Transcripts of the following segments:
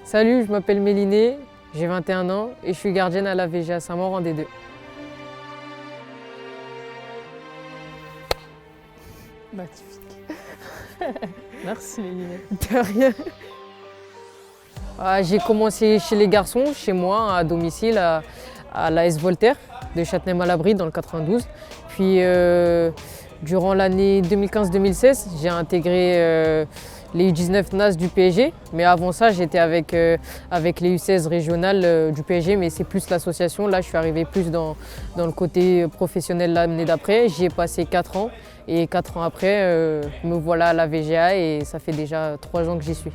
Salut, je m'appelle Mélinée, j'ai 21 ans et je suis gardienne à la VGA Saint-Maur en D2. Magnifique. Merci Mélinée. De rien. J'ai commencé chez les garçons, chez moi, à domicile, à l'AS Voltaire de Châtenay-Malabry dans le 92. Puis durant l'année 2015-2016, j'ai intégré les U19 NAS du PSG. Mais avant ça, j'étais avec les U16 régionales du PSG, mais c'est plus l'association. Là, je suis arrivé plus dans le côté professionnel l'année d'après. J'y ai passé 4 ans. Et 4 ans après, me voilà à la VGA et ça fait déjà 3 ans que j'y suis.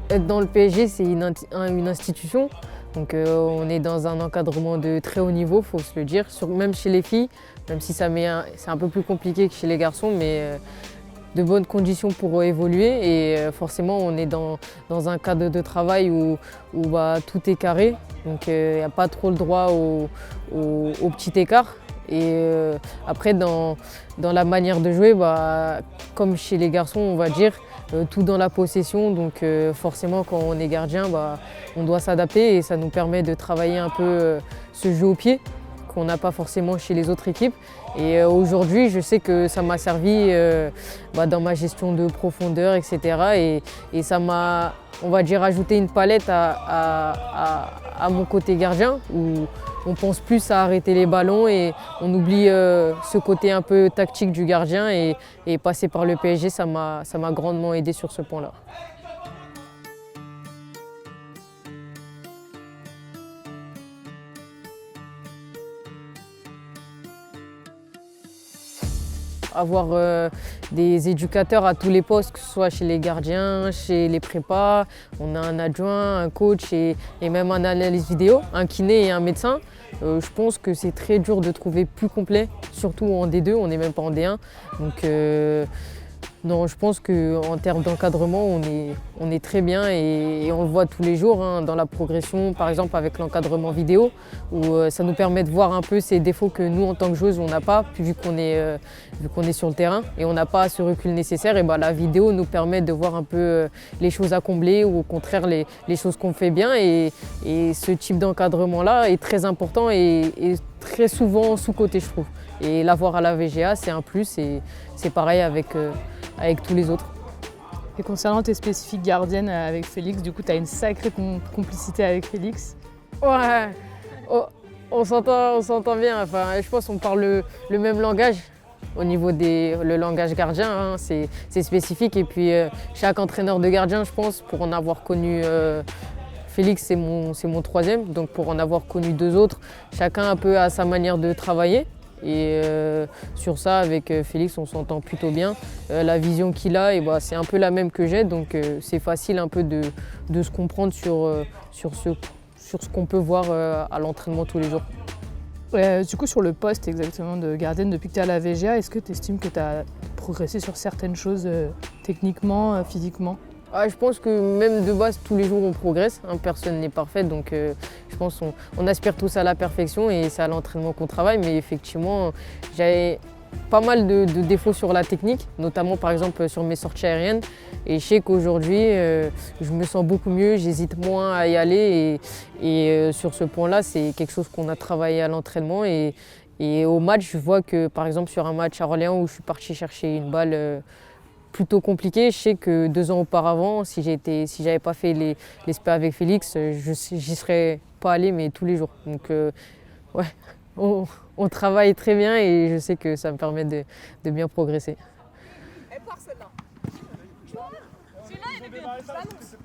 Être dans le PSG, c'est une institution. Donc on est dans un encadrement de très haut niveau, il faut se le dire. Même chez les filles, même si c'est un peu plus compliqué que chez les garçons, mais de bonnes conditions pour évoluer. Et forcément, on est dans un cadre de travail où tout est carré. Donc il n'y a pas trop le droit au petit écart. Et après, dans la manière de jouer, comme chez les garçons, on va dire, tout dans la possession. Donc forcément, quand on est gardien, on doit s'adapter et ça nous permet de travailler un peu ce jeu au pied qu'on n'a pas forcément chez les autres équipes. Et aujourd'hui, je sais que ça m'a servi dans ma gestion de profondeur, etc. Et ça m'a, on va dire, ajouté une palette à mon côté gardien où on pense plus à arrêter les ballons et on oublie ce côté un peu tactique du gardien et passer par le PSG, ça m'a grandement aidé sur ce point-là. Avoir des éducateurs à tous les postes, que ce soit chez les gardiens, chez les prépas, on a un adjoint, un coach et même un analyste vidéo, un kiné et un médecin. Je pense que c'est très dur de trouver plus complet, surtout en D2, on n'est même pas en D1. Donc non, je pense qu'en termes d'encadrement, on est très bien et on le voit tous les jours dans la progression, par exemple avec l'encadrement vidéo, où ça nous permet de voir un peu ces défauts que nous, en tant que joueuse, on n'a pas, vu qu'on est sur le terrain et on n'a pas ce recul nécessaire. Et la vidéo nous permet de voir un peu les choses à combler ou au contraire les choses qu'on fait bien. Et ce type d'encadrement-là est très important et très souvent sous-coté, je trouve. Et l'avoir à la VGA, c'est un plus et c'est pareil avec tous les autres. Et concernant tes spécifiques gardiennes avec Félix, du coup, tu as une sacrée complicité avec Félix. Ouais, on s'entend bien. Enfin, je pense qu'on parle le même langage au niveau le langage gardien. C'est spécifique. Et puis, chaque entraîneur de gardien, je pense, pour en avoir connu Félix, c'est mon troisième. Donc, pour en avoir connu 2 autres, chacun un peu a sa manière de travailler. Et sur ça, avec Félix, on s'entend plutôt bien. La vision qu'il a, c'est un peu la même que j'ai, donc c'est facile un peu de se comprendre sur ce qu'on peut voir à l'entraînement tous les jours. Du coup, sur le poste exactement de gardienne, depuis que tu es à la VGA, est-ce que tu estimes que tu as progressé sur certaines choses techniquement, physiquement ? Je pense que même de base, tous les jours, on progresse. Personne n'est parfait, donc je pense qu'on aspire tous à la perfection et c'est à l'entraînement qu'on travaille. Mais effectivement, j'avais pas mal de défauts sur la technique, notamment par exemple sur mes sorties aériennes. Et je sais qu'aujourd'hui, je me sens beaucoup mieux, j'hésite moins à y aller. Et sur ce point-là, c'est quelque chose qu'on a travaillé à l'entraînement. Et au match, je vois que par exemple sur un match à Orléans où je suis parti chercher une balle plutôt compliqué. Je sais que 2 ans auparavant, si j'avais pas fait les SPA avec Félix, j'y serais pas allé, mais tous les jours. Donc ouais, on travaille très bien et je sais que ça me permet de bien progresser. Elle part celle-là. Celui-là, elle est bien. Je l'annonce.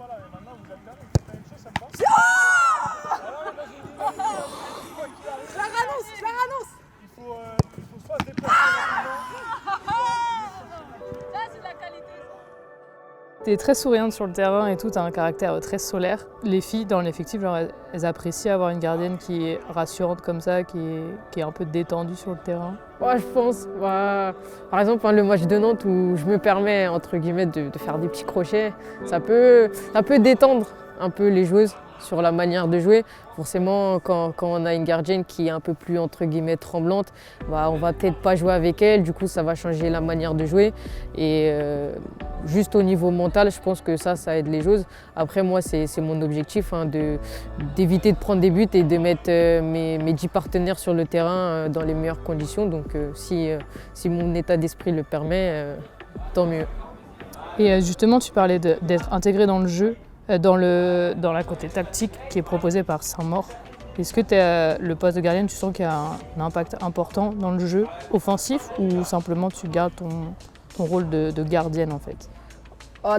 Je la rannonce. Il faut soit se déplacer rapidement. Là, c'est de la qualité. Tu es très souriante sur le terrain et tout, tu as un caractère très solaire. Les filles dans l'effectif, elles apprécient avoir une gardienne qui est rassurante comme ça, qui est un peu détendue sur le terrain. Je pense. Par exemple, le match de Nantes où je me permets entre guillemets de faire des petits crochets, ça peut détendre un peu les joueuses. sur la manière de jouer. Forcément, quand on a une gardienne qui est un peu plus entre guillemets tremblante, on va peut-être pas jouer avec elle, du coup ça va changer la manière de jouer. Et juste au niveau mental, je pense que ça aide les choses. Après moi, c'est mon objectif d'éviter de prendre des buts et de mettre mes 10 partenaires sur le terrain dans les meilleures conditions. Donc si mon état d'esprit le permet, tant mieux. Et justement, tu parlais d'être intégré dans le jeu, dans la côté tactique qui est proposée par Saint-Maur. Est-ce que le poste de gardienne, tu sens qu'il y a un impact important dans le jeu offensif ou simplement tu gardes ton rôle de gardienne en fait?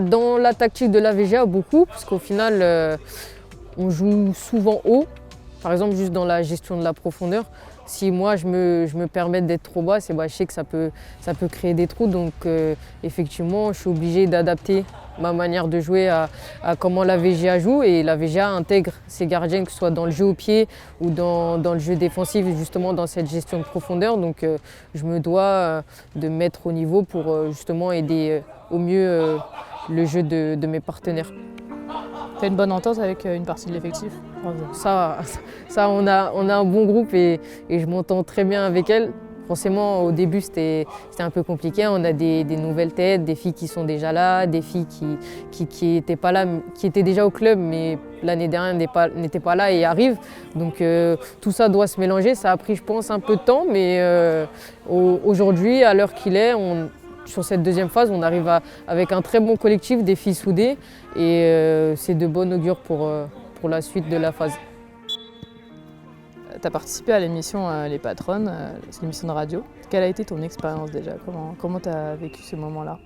Dans la tactique de la VGA, beaucoup, parce qu'au final, on joue souvent haut. Par exemple, juste dans la gestion de la profondeur. Si moi je me permets d'être trop bas, je sais que ça peut créer des trous. Donc effectivement, je suis obligé d'adapter ma manière de jouer à comment la VGA joue. Et la VGA intègre ses gardiens, que ce soit dans le jeu au pied ou dans le jeu défensif, justement dans cette gestion de profondeur. Donc je me dois de me mettre au niveau pour justement aider au mieux le jeu de mes partenaires. Tu as une bonne entente avec une partie de l'effectif? Ça, on a un bon groupe et je m'entends très bien avec elle. Forcément, au début, c'était un peu compliqué. On a des nouvelles têtes, des filles qui sont déjà là, des filles qui étaient pas là, qui étaient déjà au club, mais l'année dernière n'étaient pas là et arrivent. Donc tout ça doit se mélanger. Ça a pris, je pense, un peu de temps, mais aujourd'hui, à l'heure qu'il est, sur cette deuxième phase, on arrive avec un très bon collectif, des filles soudées, et c'est de bon augure pour la suite de la phase. Tu as participé à l'émission Les Patronnes, c'est l'émission de radio. Quelle a été ton expérience déjà? Comment tu as vécu ce moment-là?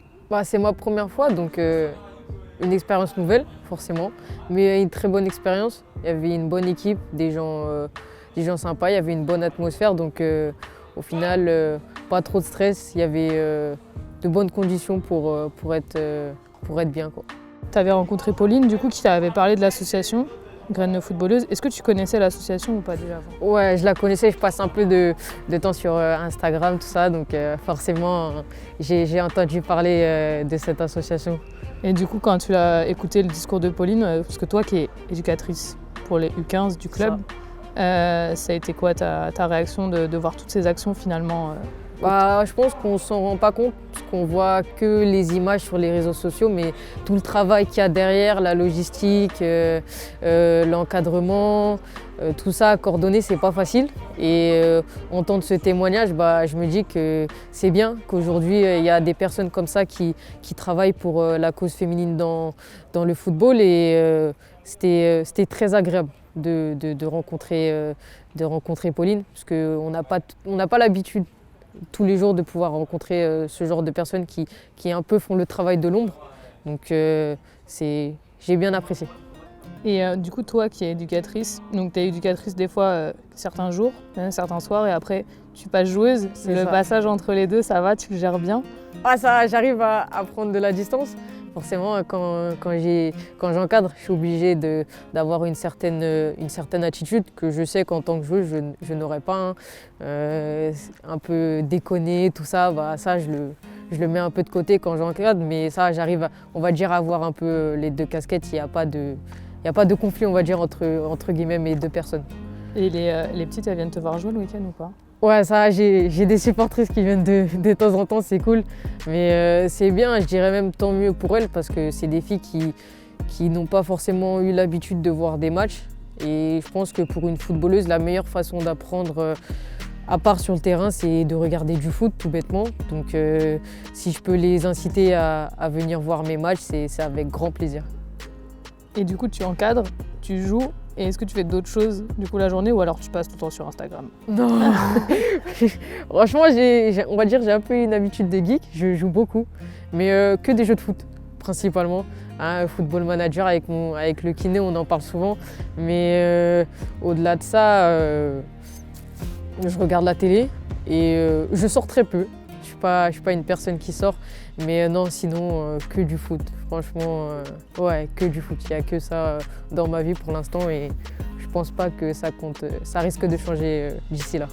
C'est ma première fois, donc une expérience nouvelle, forcément, mais une très bonne expérience. Il y avait une bonne équipe, des gens sympas, il y avait une bonne atmosphère, donc au final, pas trop de stress, il y avait de bonnes conditions pour être bien, quoi. Tu avais rencontré Pauline, du coup, qui t'avait parlé de l'association Graines de footballeuses. Est-ce que tu connaissais l'association ou pas déjà avant? Ouais, je la connaissais, je passe un peu de temps sur Instagram, tout ça, donc forcément, j'ai entendu parler de cette association. Et du coup, quand tu as écouté le discours de Pauline, parce que toi qui es éducatrice pour les U15 du club, ça a été quoi ta réaction de voir toutes ces actions finalement? Je pense qu'on ne s'en rend pas compte, parce qu'on voit que les images sur les réseaux sociaux, mais tout le travail qu'il y a derrière, la logistique, l'encadrement, tout ça coordonné, c'est pas facile. Et entendre ce témoignage, je me dis que c'est bien qu'aujourd'hui il y a des personnes comme ça qui travaillent pour la cause féminine dans le football, et c'était très agréable de rencontrer Pauline, parce qu'on n'a pas l'habitude tous les jours de pouvoir rencontrer ce genre de personnes qui un peu font le travail de l'ombre. Donc j'ai bien apprécié. Et du coup, toi qui es éducatrice, donc tu es éducatrice des fois certains jours, certains soirs, et après tu passes joueuse. Le passage entre les deux, ça va, tu le gères bien? J'arrive à prendre de la distance. Forcément, quand j'encadre, je suis obligée d'avoir une certaine attitude que je sais qu'en tant que joueuse, je n'aurais pas. Un peu déconner, tout ça, je le mets un peu de côté quand j'encadre, mais ça, j'arrive, on va dire, à avoir un peu les deux casquettes. Il n'y a pas de conflit, on va dire, entre guillemets, mes deux personnes. Et les petites, elles viennent te voir jouer le week-end ou pas? Ouais, ça, j'ai des supportrices qui viennent de temps en temps, c'est cool. Mais c'est bien, je dirais même tant mieux pour elles, parce que c'est des filles qui n'ont pas forcément eu l'habitude de voir des matchs. Et je pense que pour une footballeuse, la meilleure façon d'apprendre, à part sur le terrain, c'est de regarder du foot, tout bêtement. Donc si je peux les inciter à venir voir mes matchs, c'est avec grand plaisir. Et du coup, tu encadres, tu joues. Et est-ce que tu fais d'autres choses du coup la journée, ou alors tu passes tout le temps sur Instagram? Non. Franchement, on va dire j'ai un peu une habitude de geek, je joue beaucoup, mais que des jeux de foot principalement. Football Manager avec le kiné, on en parle souvent, mais au-delà de ça, je regarde la télé et je sors très peu. Je suis pas une personne qui sort, mais non, sinon que du foot. Franchement, ouais, que du foot. Il n'y a que ça dans ma vie pour l'instant, et je pense pas que ça compte. Ça risque de changer d'ici là.